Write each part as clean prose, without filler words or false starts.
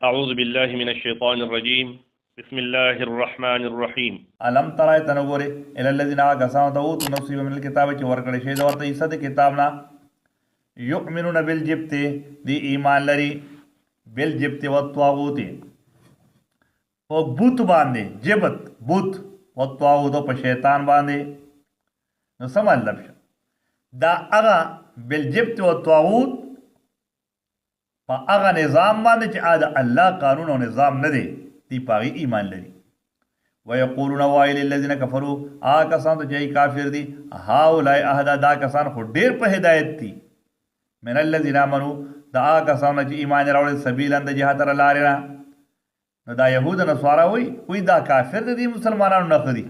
أعوذ بالله من الشيطان الرجيم بسم الله الرحمن الرحيم अलम तराय तनगोरे इलल्लज़ीना कसाव तऊतु नसीब मिनल किताब ची वर्कड़े शेद वर्त ईसद किताबना युमिनुन बिल जिब्ते दी ईमान लरी बिल जिब्ते वत्वागूती वो बुत बांधे जिबत बुत वत्वागूतो पर शैतान बांधे न समझ लब्श दा अगा बिल जिब्ते वत्वागूत पा अगा निज़ाम बांधे ची आदा अल्लाह कानून और निज़ाम न दे ती पागी ईमान लरी वयक़ूलून वाइल लल्लज़ीना कफ़रू आ कसान तो जई काफिर दी हाउलाए अहदा दा कसान खो ढेर पर हिदायत थी मिनल लल्लज़ीना आमनू दा आ कसान ची ईमान रावले सबीलन द जिहा तर लारेना न दा यहूद नस्वारा हुई दा काफिर दी मुसलमानानु नखदी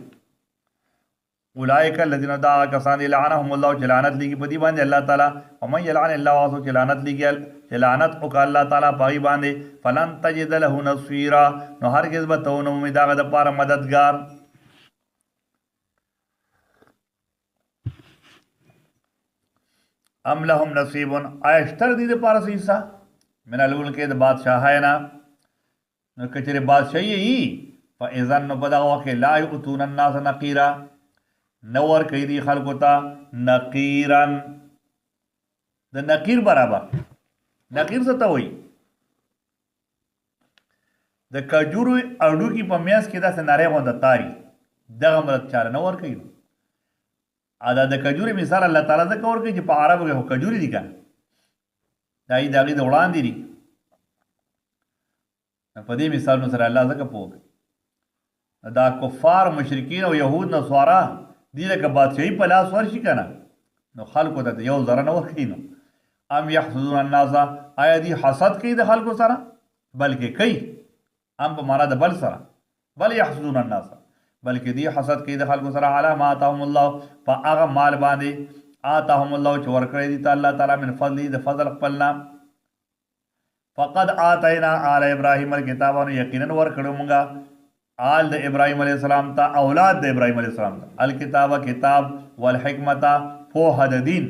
उलाइका लल्लज़ीना दा आ कसान दी लअनहुमुल्लाहु चलानत लीगी पदी बांधे अल्लाह ताला वमन यलअन अल्लाह वासो चलानत लीगी चलानत उका अल्लाह ताला पागी बांधे फलन तजिद लहु नसीरा नो हरगिज़ बतो न उम्मीदाग द पार मददगार अम लहुम नसीबुन आयश्तर दी दे पार सीसा मिनल मुल्क द बादशाह है ना न कचरे बादशाही ही फ़इज़न न बदा के ला युतून अन्नास नकीरा नवर कही दी खलकोता नकीरन द नकीर बराबर नकीर से तो वही द खजूर अड़ू की पम्यास के दा से नारे हो दतारी दगा मदद चार नवर कही आदा द खजूर मिसाल अल्लाह ताला से कवर कही जो अरब के हो खजूरी दी का दाई दागी द उड़ान दी पदी मिसाल नुसर अल्लाह से कपोग दा कुफार मुशरिकीन और यहूद नस्वारा दीले का बादशाही पलास वर्षी करना नो खल को दे यो जरा न वखी नो अम यहसुदुन अन्नासा आया दी हसद कई द खल को सारा बल्कि कई अम को मारा द बल सारा बल यहसुदुन अन्नासा बल्कि दी हसद कई द खल को सारा अला मा आताहुमुल्लाह पा आगा माल बांधे आताहुमुल्लाह चवर करे दी अल्लाह ताला मिन फजली द फजल पलना फ़क़द आतैना आल इब्राहिम अल किताब यकीनन वर कड़ूंगा आल द इब्राहिम अलैहिस्सलाम ता औलाद द इब्राहिम अलैहिस्सलाम ता अल किताब किताब वल हिकमता फोहद दीन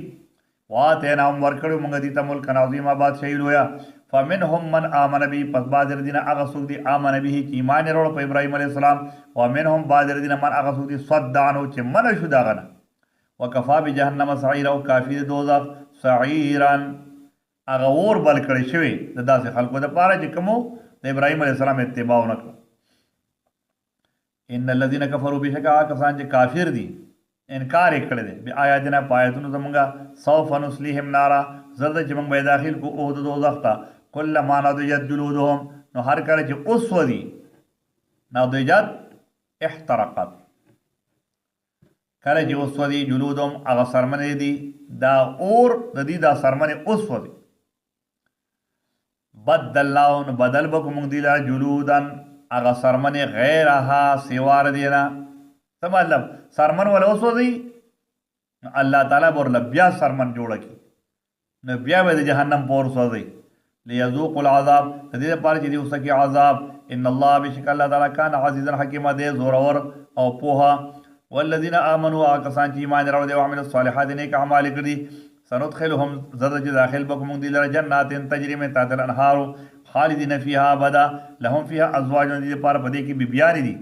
वातैना हम वर कड़ूंगा दी तमुल कनाज़ीमा बादशाही होया फ़मिनहुम मन आमन बी पस बादर दिन अगसुक दी आमन बी की ईमान रोड़ पे इब्राहिम अलैहिस्सलाम व मिनहुम बादर दिन मन अगसुक दी सद्दानो चे मन शुदागना व कफ़ा बि जहन्नम सईरा काफी दोज़ख सईरन अगोर बल करे शवे दा से खलको द पारा जे कमो द इब्राहिम अलैहिस्सलाम इत्तिबाउ न इन लल्लज़ीना कफरू बिशका कसान जे काफिर दी इनकार करे दे बे आयातना पायतुन जमंगा सौफ नुस्लिहिम नारा जल्द जमंग बे दाखिल को ओहद दोज़ख्ता कुल्ल मा नदजत जुलूदुहुम नो हर करे जे उसवदी नदजत इहतरकत करे जे उसवदी जुलूदुहुम अग सरमने दी दा और ददी दा सरमने उसवदी बदल्लाउन बदल बकुमुंग दिला जुलूदन अगा सरमन गैरहा सिवार देना सब मतलब सरमन वाला उस वही अल्लाह ताला बोर लब्या सरमन जोड़ की न ब्या में जहन्नम पोर सोई लियज़ूक़ुल अज़ाब तदीर पार चीज़ उसकी अज़ाब इन अल्लाह बेशक अल्लाह ताला कान अज़ीज़न हकीमा दे ज़ोरवर और पोहा वल्लज़ीना आमनू आकसान ची ईमान राव दे व अमिलुस सालिहात नेक अमाल करी सनुदखिलुहुम ज़रज दाखिल बकुम दिलर जन्नातिन तजरी में ताहतल अनहार खालिदीन फीहा अबदा लहुम फीहा अज़वाजुन दी पार बदे की बिबियानी दी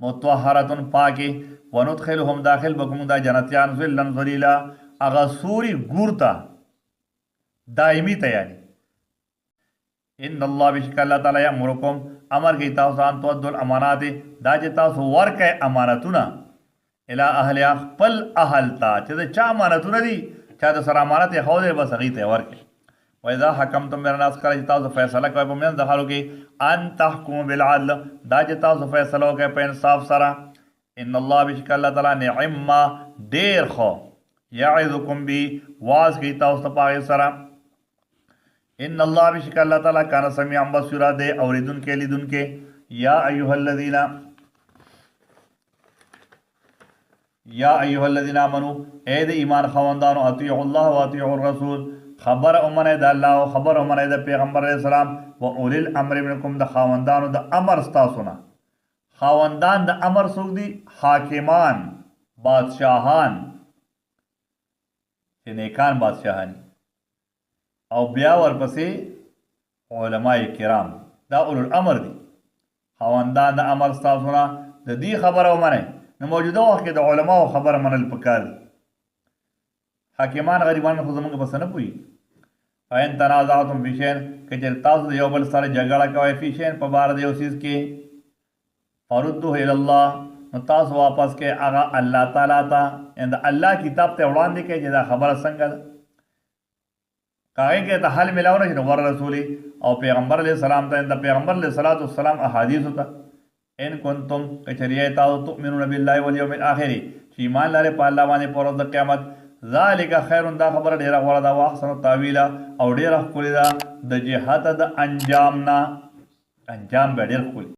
मुत्तहरतुन पाके व नुदखिलुहुम दाखिल बकुम दा जन्नतियान ज़िल्लन ज़लीला अगा सूरी गुरता दायमी तैयारी इन अल्लाह बेशक अल्लाह ताला यअमुरुकुम अमर की तासान तुअद्दुल अमानात दा जे तासु वर्क अमानतुना इला अहलिया पल अहलता चेते चा अमानतुना दी चा तो सर अमानत हौदे बस गीते वर्क वैदा हकमतुम बिन नास कर तासु फैसला कर बमन दखालो के अन तहकुम बिल अदल दा जे तासु फैसला के पे इंसाफ सरा इन अल्लाह बेशक अल्लाह ताला निअम्मा देर खो याइज़ुकुम बी वाज की तासु पाए सरा इन अल्लाह बेशक अल्लाह ताला कान समीअन बसीरा दे और इदुन के लिदुन के या अय्युहल्लज़ीना आमनू ए दे ईमान खवंदानो अतीउल्लाह व अतीउर रसूल खबर उमन द अल्लाह खबर उमन द पैगंबर अलैहिस्सलाम व उलिल अम्र मिनकुम द खवंदानो द अमर स्तासुना खवंदान द अमर सुगदी हाकिमान बादशाहान नेकान बादशाहानी और ब्या वर पसे علماء کرام دا اولو الامر دي خواندان د امر ستاسو نه د دې خبره ومنئ نو موجوده وخت کې د علماو خبره منل پکار دي حاکمان غریبان خو زمونږ پس نه پوهېږي فإن تنازعتم فی شیء که چېرې تاسو د یو بل سره جګړه کوئ فی شیء په باره د یو څیز کې فردوه الی الله نو تاسو واپس کې هغه الله تعالی ته د الله کتاب ته وړاندې کړئ چې دا خبره څنګه ده هغې کې ته حل میلاو نه شي نو ور رسولي او پیغمبر علیه السلام ته د پیغمبر علیه الصلاة والسلام احادیثو ته ان کنتم که چېرې تاسو تؤمنون بالله والیوم الاخر چې ایمان لرئ په الله باندې په ورځ د قیامت ذالک خیر دا خبره ډیره غوره ده واحسن تاویلا او ډیره ښکلې ده د جهت د انجام نه انجام به ډېر ښکلي